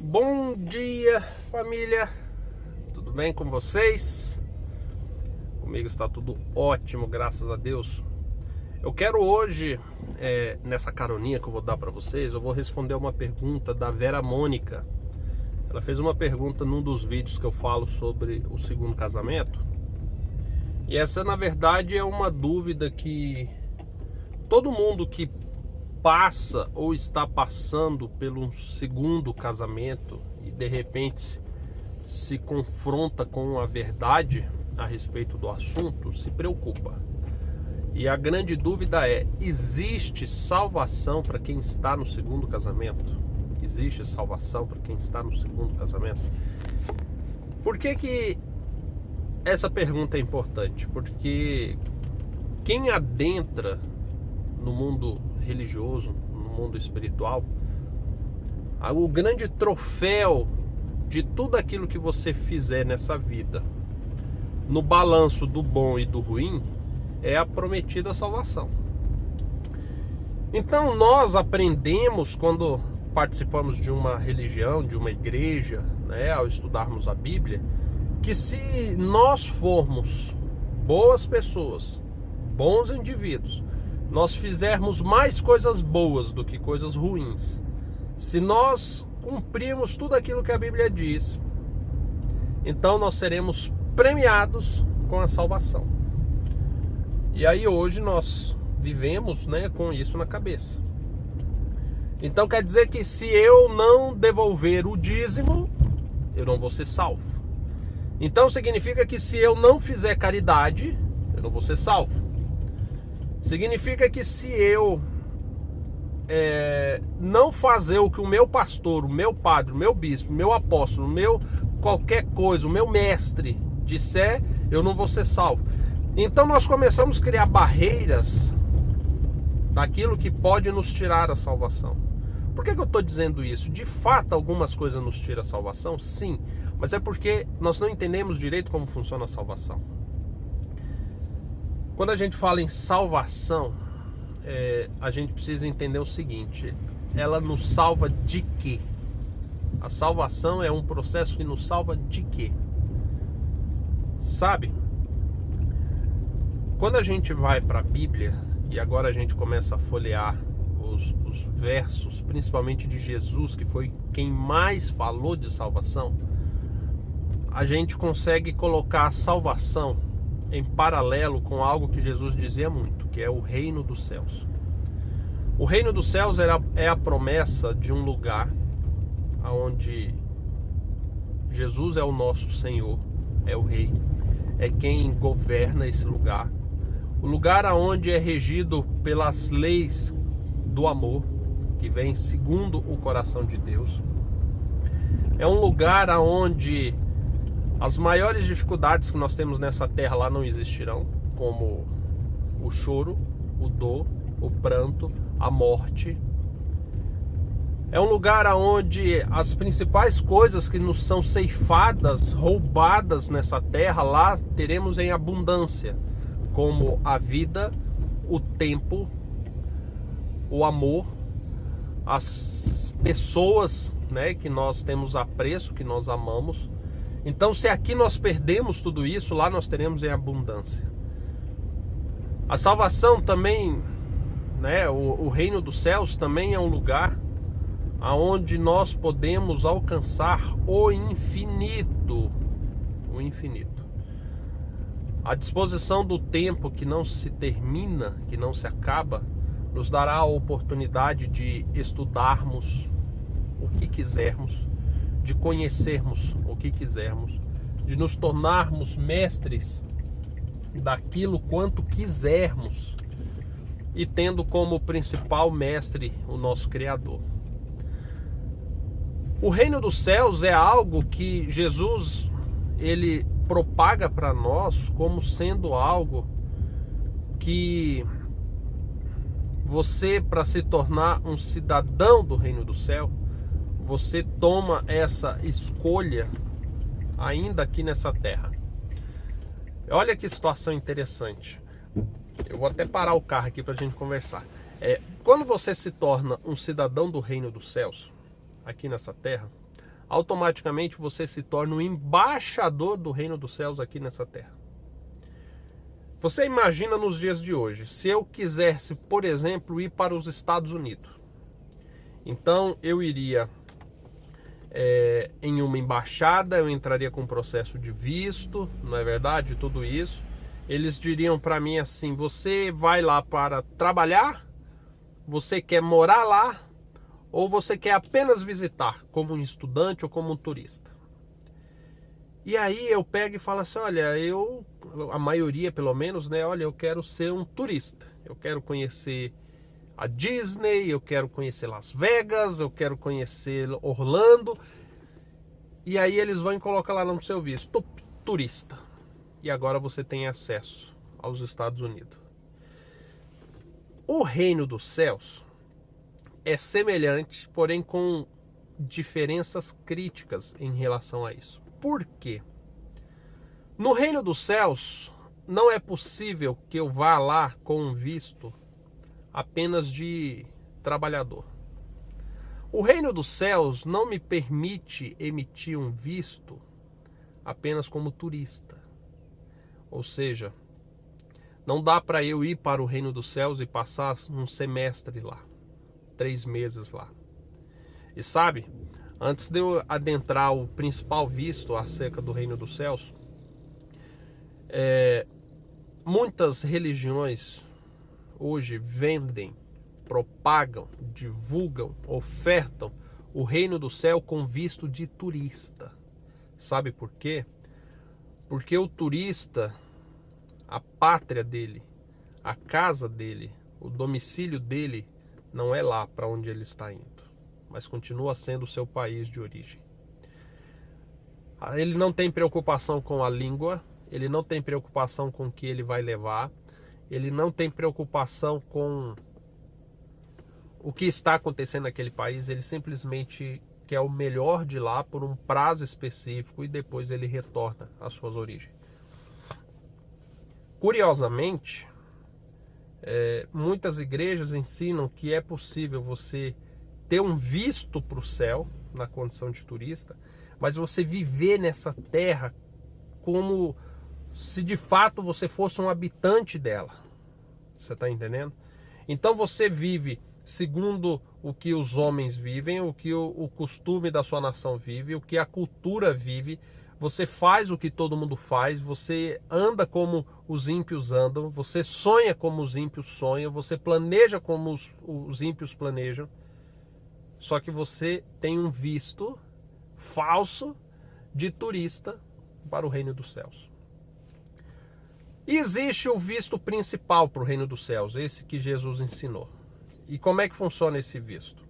Bom dia, família, tudo bem com vocês? Comigo está tudo ótimo, graças a Deus. Eu quero hoje, nessa caroninha que eu vou dar para vocês, eu vou responder uma pergunta da Vera Mônica. Ela fez uma pergunta num dos vídeos que eu falo sobre o segundo casamento. E essa, na verdade, é uma dúvida que todo mundo que passa ou está passando pelo segundo casamento e de repente se confronta com a verdade a respeito do assunto, se preocupa. E a grande dúvida é: existe salvação para quem está no segundo casamento? Existe salvação para quem está no segundo casamento? Por que essa pergunta é importante? Porque quem adentra no mundo religioso, no mundo espiritual, o grande troféu de tudo aquilo que você fizer nessa vida, no balanço do bom e do ruim, é a prometida salvação. Então nós aprendemos, quando participamos de uma religião, de uma igreja, ao estudarmos a Bíblia, que se nós formos boas pessoas, bons indivíduos, nós fizermos mais coisas boas do que coisas ruins, se nós cumprirmos tudo aquilo que a Bíblia diz, então nós seremos premiados com a salvação. E aí hoje nós vivemos, com isso na cabeça. Então quer dizer que se eu não devolver o dízimo, eu não vou ser salvo. Então significa que se eu não fizer caridade, eu não vou ser salvo. Significa que se eu não fazer o que o meu pastor, o meu padre, o meu bispo, o meu apóstolo, o meu qualquer coisa, o meu mestre disser, eu não vou ser salvo. Então nós começamos a criar barreiras daquilo que pode nos tirar a salvação. Por que eu estou dizendo isso? De fato, algumas coisas nos tiram a salvação? Sim, mas é porque nós não entendemos direito como funciona a salvação. Quando a gente fala em salvação, a gente precisa entender o seguinte: ela nos salva de quê? A salvação é um processo que nos salva de quê? Sabe? Quando a gente vai para a Bíblia, e agora a gente começa a folhear os versos, principalmente de Jesus, que foi quem mais falou de salvação, a gente consegue colocar a salvação em paralelo com algo que Jesus dizia muito, que é o reino dos céus. O reino dos céus é a promessa de um lugar onde Jesus é o nosso Senhor, é o Rei, é quem governa esse lugar. O lugar onde é regido pelas leis do amor, que vem segundo o coração de Deus. É um lugar onde as maiores dificuldades que nós temos nessa terra lá não existirão, como o choro, o dor, o pranto, a morte. É um lugar onde as principais coisas que nos são ceifadas, roubadas nessa terra, lá teremos em abundância, como a vida, o tempo, o amor, as pessoas, que nós temos apreço, que nós amamos. Então, se aqui nós perdemos tudo isso, lá nós teremos em abundância. A salvação também, o reino dos céus também é um lugar aonde nós podemos alcançar o infinito. O infinito. A disposição do tempo que não se termina, que não se acaba, nos dará a oportunidade de estudarmos o que quisermos, de conhecermos o que quisermos, de nos tornarmos mestres daquilo quanto quisermos, e tendo como principal mestre o nosso Criador. O reino dos céus é algo que Jesus ele propaga para nós como sendo algo que você, para se tornar um cidadão do reino do céu, você toma essa escolha ainda aqui nessa terra. Olha que situação interessante. Eu vou até parar o carro aqui para a gente conversar. Quando você se torna um cidadão do reino dos céus, aqui nessa terra, automaticamente você se torna um embaixador do reino dos céus aqui nessa terra. Você imagina nos dias de hoje, se eu quisesse, por exemplo, ir para os Estados Unidos. Então eu iria em uma embaixada, eu entraria com um processo de visto, não é verdade? Tudo isso. Eles diriam para mim assim: você vai lá para trabalhar? Você quer morar lá? Ou você quer apenas visitar, como um estudante ou como um turista? E aí eu pego e falo assim: olha, a maioria pelo menos, né? Olha, eu quero ser um turista. Eu quero conhecer a Disney, eu quero conhecer Las Vegas, eu quero conhecer Orlando. E aí eles vão colocar lá no seu visto, turista. E agora você tem acesso aos Estados Unidos. O reino dos céus é semelhante, porém com diferenças críticas em relação a isso. Por quê? No reino dos céus, não é possível que eu vá lá com um visto apenas de trabalhador. O reino dos céus não me permite emitir um visto apenas como turista. Ou seja, não dá para eu ir para o reino dos céus e passar um semestre lá, 3 meses lá. E sabe, antes de eu adentrar o principal visto acerca do reino dos céus, muitas religiões hoje vendem, propagam, divulgam, ofertam o reino do céu com visto de turista. Sabe por quê? Porque o turista, a pátria dele, a casa dele, o domicílio dele não é lá para onde ele está indo, mas continua sendo o seu país de origem. Ele não tem preocupação com a língua, ele não tem preocupação com o que ele vai levar, ele não tem preocupação com o que está acontecendo naquele país, ele simplesmente quer o melhor de lá por um prazo específico e depois ele retorna às suas origens. Curiosamente, muitas igrejas ensinam que é possível você ter um visto para o céu, na condição de turista, mas você viver nessa terra como se de fato você fosse um habitante dela. Você está entendendo? Então você vive segundo o que os homens vivem, o que o costume da sua nação vive, o que a cultura vive. Você faz o que todo mundo faz, você anda como os ímpios andam, você sonha como os ímpios sonham, você planeja como os ímpios planejam. Só que você tem um visto falso de turista para o reino dos céus. E existe o visto principal para o reino dos céus, esse que Jesus ensinou. E como é que funciona esse visto?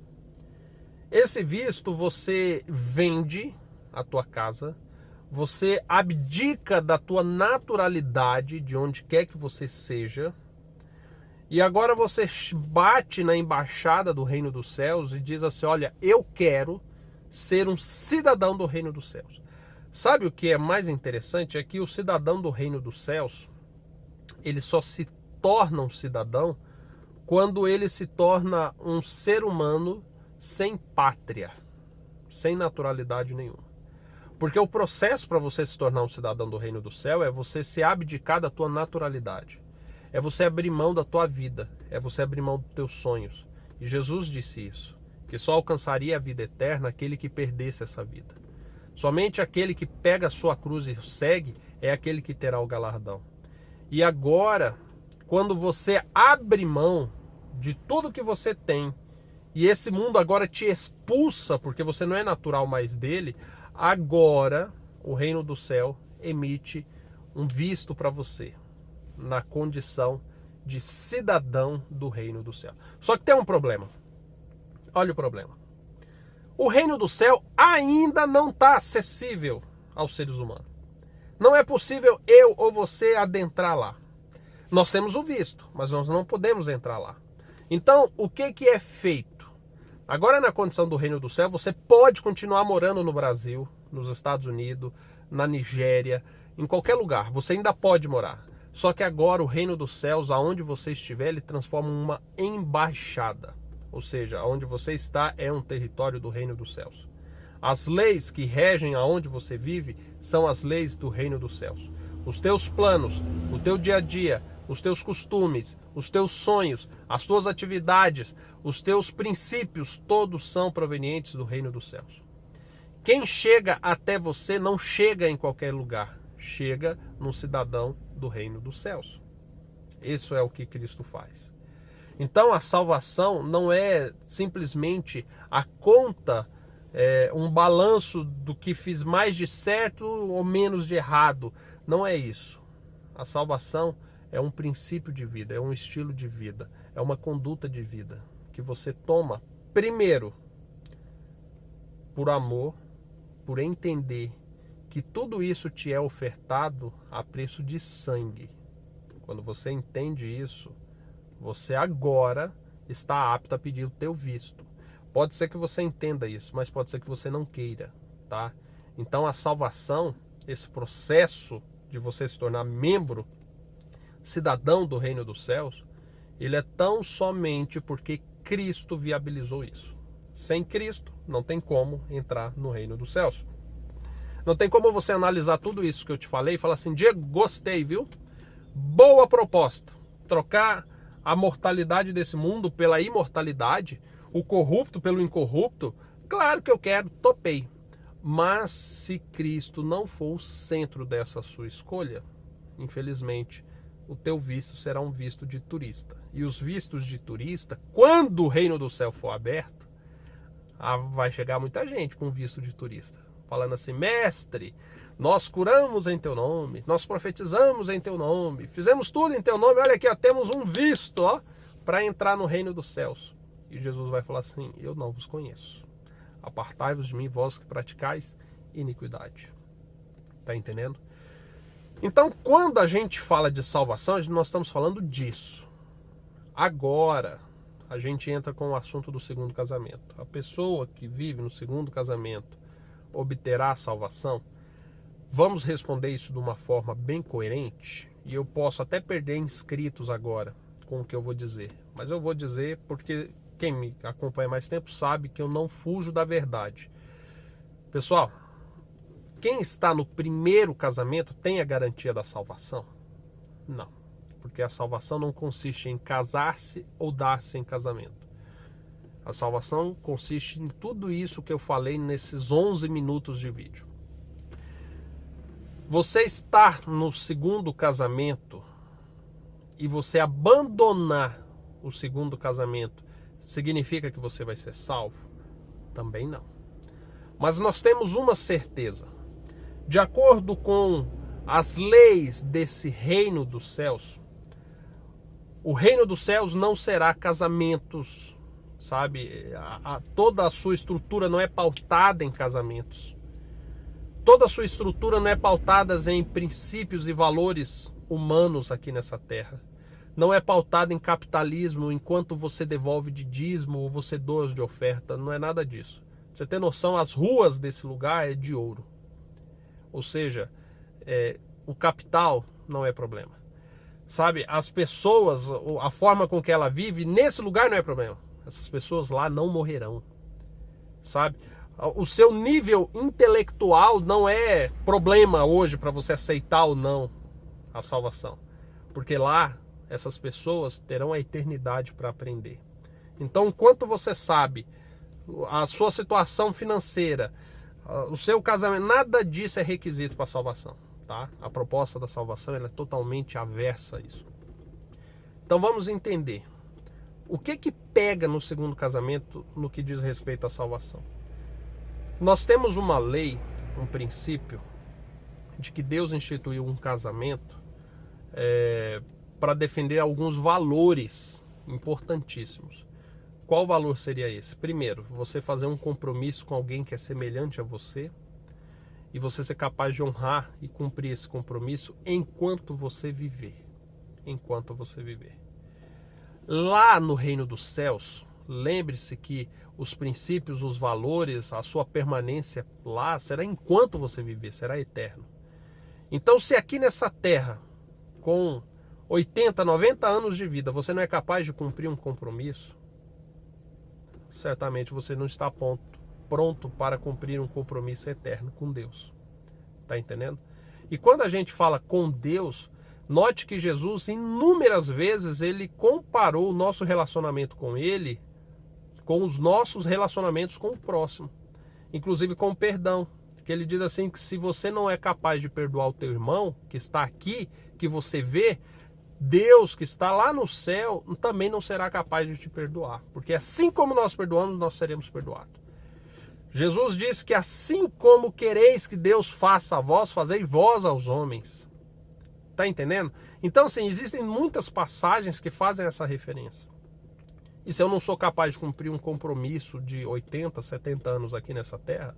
Esse visto você vende a tua casa, você abdica da tua naturalidade, de onde quer que você seja, e agora você bate na embaixada do reino dos céus e diz assim: olha, eu quero ser um cidadão do reino dos céus. Sabe o que é mais interessante? É que o cidadão do reino dos céus, ele só se torna um cidadão quando ele se torna um ser humano sem pátria, sem naturalidade nenhuma. Porque o processo para você se tornar um cidadão do reino do céu é você se abdicar da tua naturalidade. É você abrir mão da tua vida, é você abrir mão dos teus sonhos. E Jesus disse isso, que só alcançaria a vida eterna aquele que perdesse essa vida. Somente aquele que pega a sua cruz e segue é aquele que terá o galardão. E agora, quando você abre mão de tudo que você tem, e esse mundo agora te expulsa, porque você não é natural mais dele, agora o reino do céu emite um visto para você, na condição de cidadão do reino do céu. Só que tem um problema. Olha o problema. O reino do céu ainda não está acessível aos seres humanos. Não é possível eu ou você adentrar lá. Nós temos o visto, mas nós não podemos entrar lá. Então, o que é feito? Agora, na condição do reino do céu, você pode continuar morando no Brasil, nos Estados Unidos, na Nigéria, em qualquer lugar. Você ainda pode morar. Só que agora o reino dos céus, aonde você estiver, ele transforma em uma embaixada. Ou seja, onde você está é um território do reino dos céus. As leis que regem aonde você vive são as leis do reino dos céus. Os teus planos, o teu dia a dia, os teus costumes, os teus sonhos, as tuas atividades, os teus princípios, todos são provenientes do reino dos céus. Quem chega até você não chega em qualquer lugar, chega num cidadão do reino dos céus. Isso é o que Cristo faz. Então a salvação não é simplesmente a conta, um balanço do que fiz mais de certo ou menos de errado. Não é isso. A salvação é um princípio de vida, é um estilo de vida, é uma conduta de vida que você toma primeiro por amor, por entender que tudo isso te é ofertado a preço de sangue. Quando você entende isso, você agora está apto a pedir o teu visto. Pode ser que você entenda isso, mas pode ser que você não queira, tá? Então a salvação, esse processo de você se tornar membro, cidadão do reino dos céus, ele é tão somente porque Cristo viabilizou isso. Sem Cristo, não tem como entrar no reino dos céus. Não tem como você analisar tudo isso que eu te falei e falar assim, Diego, gostei, viu? Boa proposta. Trocar a mortalidade desse mundo pela imortalidade, o corrupto pelo incorrupto, claro que eu quero, topei. Mas se Cristo não for o centro dessa sua escolha, infelizmente, o teu visto será um visto de turista. E os vistos de turista, quando o reino do céu for aberto, vai chegar muita gente com visto de turista, falando assim, mestre, nós curamos em teu nome, nós profetizamos em teu nome, fizemos tudo em teu nome, olha aqui, ó, temos um visto para entrar no reino dos céus. E Jesus vai falar assim, eu não vos conheço. Apartai-vos de mim, vós que praticais iniquidade. Tá entendendo? Então, quando a gente fala de salvação, nós estamos falando disso. Agora, a gente entra com o assunto do segundo casamento. A pessoa que vive no segundo casamento obterá a salvação? Vamos responder isso de uma forma bem coerente, e eu posso até perder inscritos agora com o que eu vou dizer, mas eu vou dizer porque quem me acompanha mais tempo sabe que eu não fujo da verdade. Pessoal, quem está no primeiro casamento tem a garantia da salvação? Não, porque a salvação não consiste em casar-se ou dar-se em casamento. A salvação consiste em tudo isso que eu falei nesses 11 minutos de vídeo. Você estar no segundo casamento e você abandonar o segundo casamento significa que você vai ser salvo? Também não. Mas nós temos uma certeza. De acordo com as leis desse reino dos céus, o reino dos céus não será casamentos, sabe? Toda a sua estrutura não é pautada em casamentos. Toda a sua estrutura não é pautada em princípios e valores humanos aqui nessa terra. Não é pautada em capitalismo, enquanto você devolve de dízimo ou você doa de oferta. Não é nada disso. Pra você ter noção, as ruas desse lugar é de ouro. Ou seja, o capital não é problema. Sabe, as pessoas, a forma com que ela vive, nesse lugar não é problema. Essas pessoas lá não morrerão. Sabe? O seu nível intelectual não é problema hoje para você aceitar ou não a salvação. Porque lá, essas pessoas terão a eternidade para aprender. Então, enquanto você sabe a sua situação financeira, o seu casamento, nada disso é requisito para a salvação. Tá? A proposta da salvação ela é totalmente aversa a isso. Então vamos entender. O que pega no segundo casamento no que diz respeito à salvação? Nós temos uma lei, um princípio, de que Deus instituiu um casamento para defender alguns valores importantíssimos. Qual valor seria esse? Primeiro, você fazer um compromisso com alguém que é semelhante a você e você ser capaz de honrar e cumprir esse compromisso enquanto você viver. Enquanto você viver. Lá no reino dos céus, lembre-se que os princípios, os valores, a sua permanência lá será enquanto você viver, será eterno. Então, se aqui nessa terra, com 80, 90 anos de vida, você não é capaz de cumprir um compromisso, certamente você não está a ponto pronto para cumprir um compromisso eterno com Deus. Tá entendendo? E quando a gente fala com Deus, note que Jesus, inúmeras vezes, ele comparou o nosso relacionamento com ele com os nossos relacionamentos com o próximo. Inclusive com o perdão. Que ele diz assim, que se você não é capaz de perdoar o teu irmão, que está aqui, que você vê, Deus que está lá no céu também não será capaz de te perdoar. Porque assim como nós perdoamos, nós seremos perdoados. Jesus diz que assim como quereis que Deus faça a vós, fazei vós aos homens. Tá entendendo? Então, assim, existem muitas passagens que fazem essa referência. E se eu não sou capaz de cumprir um compromisso de 80, 70 anos aqui nessa terra,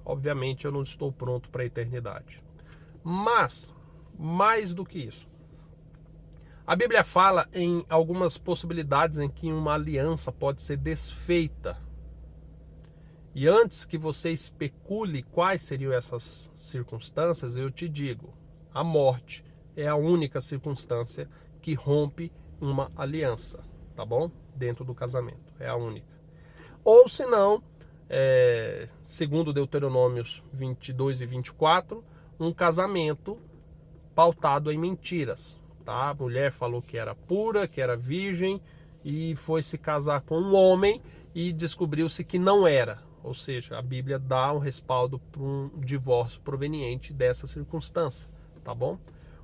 obviamente eu não estou pronto para a eternidade. Mas, mais do que isso, a Bíblia fala em algumas possibilidades em que uma aliança pode ser desfeita. E antes que você especule quais seriam essas circunstâncias, eu te digo, a morte é a única circunstância que rompe uma aliança, tá bom? Dentro do casamento, é a única. Ou se não, segundo Deuteronômios 22 e 24, um casamento pautado em mentiras. Tá? A mulher falou que era pura, que era virgem e foi se casar com um homem e descobriu-se que não era. Ou seja, a Bíblia dá um respaldo para um divórcio proveniente dessa circunstância, tá bom?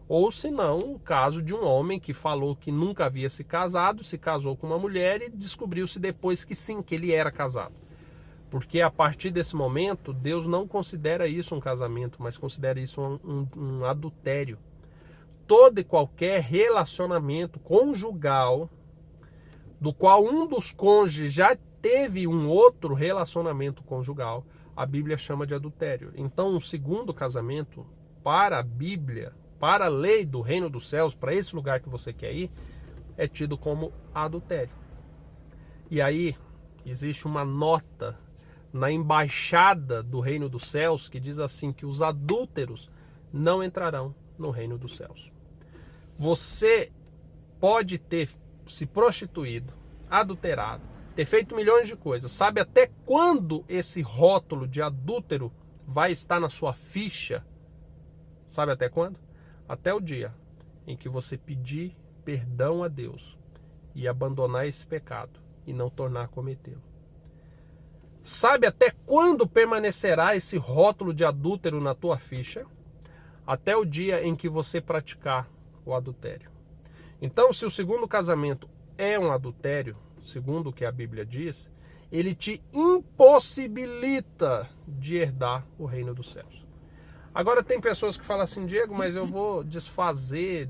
Ou se não, o caso de um homem que falou que nunca havia se casado, se casou com uma mulher e descobriu-se depois que sim, que ele era casado. Porque a partir desse momento, Deus não considera isso um casamento, mas considera isso um adultério. Todo e qualquer relacionamento conjugal, do qual um dos cônjuges já teve um outro relacionamento conjugal, a Bíblia chama de adultério. Então, um segundo casamento, para a Bíblia, para a lei do reino dos céus, para esse lugar que você quer ir, é tido como adultério. E aí, existe uma nota na embaixada do reino dos céus que diz assim, que os adúlteros não entrarão no reino dos céus. Você pode ter se prostituído, adulterado, ter feito milhões de coisas. Sabe até quando esse rótulo de adúltero vai estar na sua ficha? Sabe até quando? Até o dia em que você pedir perdão a Deus e abandonar esse pecado e não tornar a cometê-lo. Sabe até quando permanecerá esse rótulo de adúltero na tua ficha? Até o dia em que você praticar o adultério. Então, se o segundo casamento é um adultério, segundo o que a Bíblia diz, ele te impossibilita de herdar o reino dos céus. Agora tem pessoas que falam assim, Diego, mas eu vou desfazer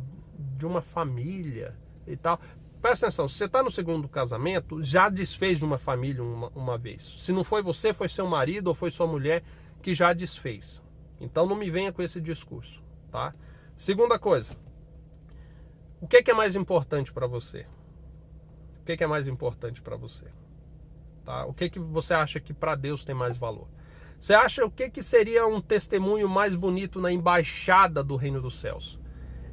de uma família e tal. Presta atenção, se você está no segundo casamento, já desfez de uma família uma vez. Se não foi você, foi seu marido ou foi sua mulher que já desfez. Então não me venha com esse discurso, tá? Segunda coisa, o que é mais importante para você? O que é mais importante para você? Tá? O que você acha que para Deus tem mais valor? Você acha o que seria um testemunho mais bonito na embaixada do reino dos céus?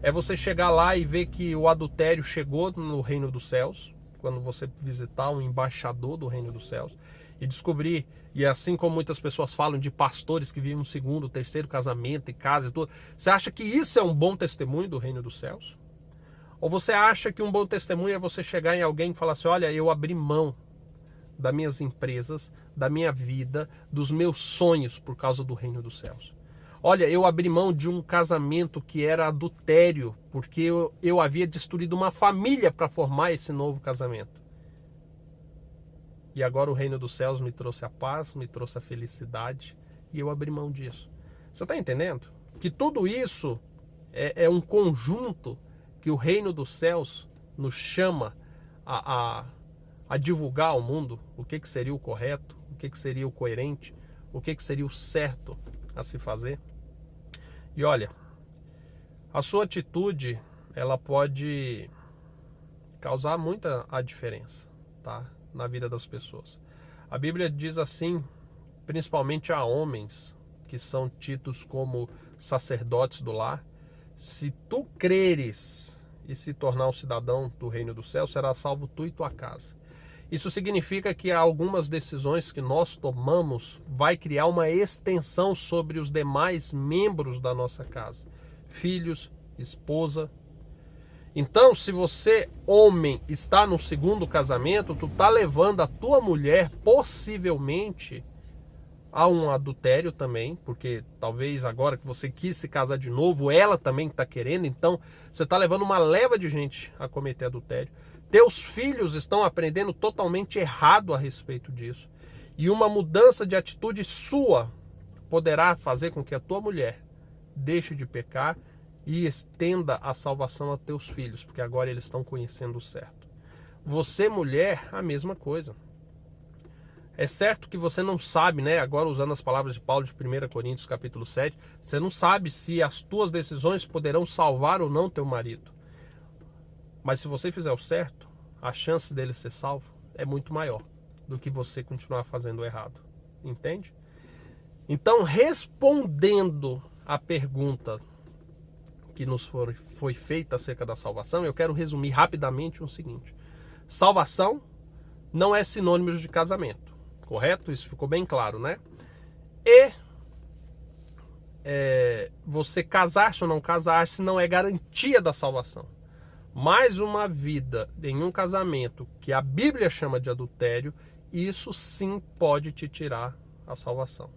É você chegar lá e ver que o adultério chegou no reino dos céus, quando você visitar um embaixador do reino dos céus, e descobrir, e assim como muitas pessoas falam de pastores que vivem um segundo, terceiro casamento e casa e tudo, você acha que isso é um bom testemunho do reino dos céus? Ou você acha que um bom testemunho é você chegar em alguém e falar assim, olha, eu abri mão das minhas empresas, da minha vida, dos meus sonhos por causa do reino dos céus. Olha, eu abri mão de um casamento que era adultério, porque eu havia destruído uma família para formar esse novo casamento. E agora o reino dos céus me trouxe a paz, me trouxe a felicidade, e eu abri mão disso. Você está entendendo? Que tudo isso é um conjunto que o reino dos céus nos chama a divulgar ao mundo o que seria o correto, o que seria o coerente, o que seria o certo a se fazer. E olha, a sua atitude, ela pode causar muita a diferença, tá? Na vida das pessoas. A Bíblia diz assim, principalmente a homens que são tidos como sacerdotes do lar, se tu creres e se tornar um cidadão do reino do céu, será salvo tu e tua casa. Isso significa que algumas decisões que nós tomamos vai criar uma extensão sobre os demais membros da nossa casa. Filhos, esposa. Então, se você, homem, está no segundo casamento, tu tá levando a tua mulher, possivelmente, a um adultério também, porque talvez agora que você quis se casar de novo, ela também está querendo, então você está levando uma leva de gente a cometer adultério. Teus filhos estão aprendendo totalmente errado a respeito disso. E uma mudança de atitude sua poderá fazer com que a tua mulher deixe de pecar e estenda a salvação a teus filhos, porque agora eles estão conhecendo o certo. Você, mulher, a mesma coisa. É certo que você não sabe, né? Agora usando as palavras de Paulo de 1 Coríntios capítulo 7, você não sabe se as tuas decisões poderão salvar ou não teu marido. Mas se você fizer o certo, a chance dele ser salvo é muito maior do que você continuar fazendo o errado. Entende? Então, respondendo à pergunta que nos foi feita acerca da salvação, eu quero resumir rapidamente o seguinte. Salvação não é sinônimo de casamento. Correto? Isso ficou bem claro, né? E você casar-se ou não casar-se não é garantia da salvação. Mais uma vida em um casamento que a Bíblia chama de adultério, isso sim pode te tirar a salvação.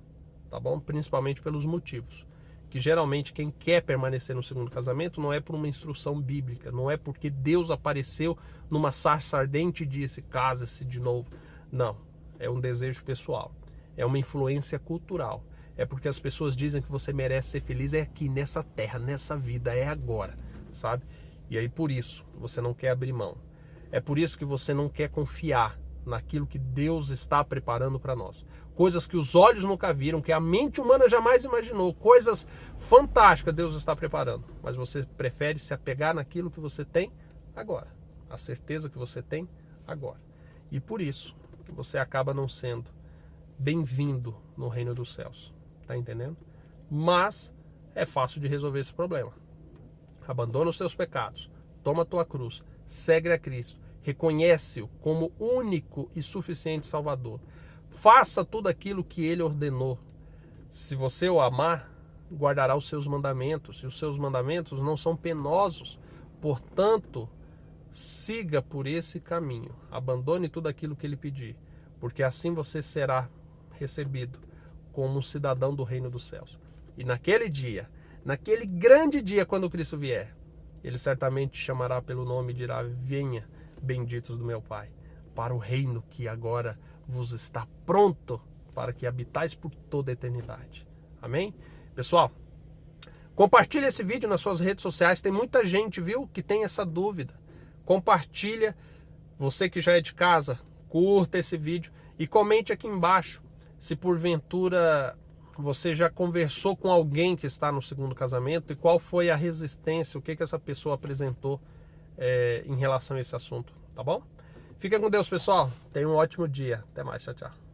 Tá bom? Principalmente pelos motivos. Que geralmente quem quer permanecer no segundo casamento não é por uma instrução bíblica, não é porque Deus apareceu numa sarça ardente e disse, casa-se de novo. Não. É um desejo pessoal, é uma influência cultural, é porque as pessoas dizem que você merece ser feliz, é aqui, nessa terra, nessa vida, é agora, sabe? E aí por isso você não quer abrir mão, é por isso que você não quer confiar naquilo que Deus está preparando para nós. Coisas que os olhos nunca viram, que a mente humana jamais imaginou, coisas fantásticas Deus está preparando, mas você prefere se apegar naquilo que você tem agora, a certeza que você tem agora. E por isso você acaba não sendo bem-vindo no reino dos céus. Tá entendendo? Mas é fácil de resolver esse problema. Abandona os teus pecados, toma a tua cruz, segue a Cristo, reconhece-o como único e suficiente Salvador. Faça tudo aquilo que Ele ordenou. Se você o amar, guardará os seus mandamentos, e os seus mandamentos não são penosos. Portanto, siga por esse caminho, abandone tudo aquilo que Ele pedir, porque assim você será recebido como um cidadão do reino dos céus. E naquele dia, naquele grande dia quando Cristo vier, Ele certamente te chamará pelo nome e dirá, venha, benditos do meu Pai, para o reino que agora vos está pronto para que habitais por toda a eternidade. Amém? Pessoal, compartilha esse vídeo nas suas redes sociais, tem muita gente, viu, que tem essa dúvida. Compartilha, você que já é de casa, curta esse vídeo e comente aqui embaixo se porventura você já conversou com alguém que está no segundo casamento e qual foi a resistência, o que essa pessoa apresentou em relação a esse assunto, tá bom? Fica com Deus, pessoal. Tenha um ótimo dia. Até mais, tchau, tchau.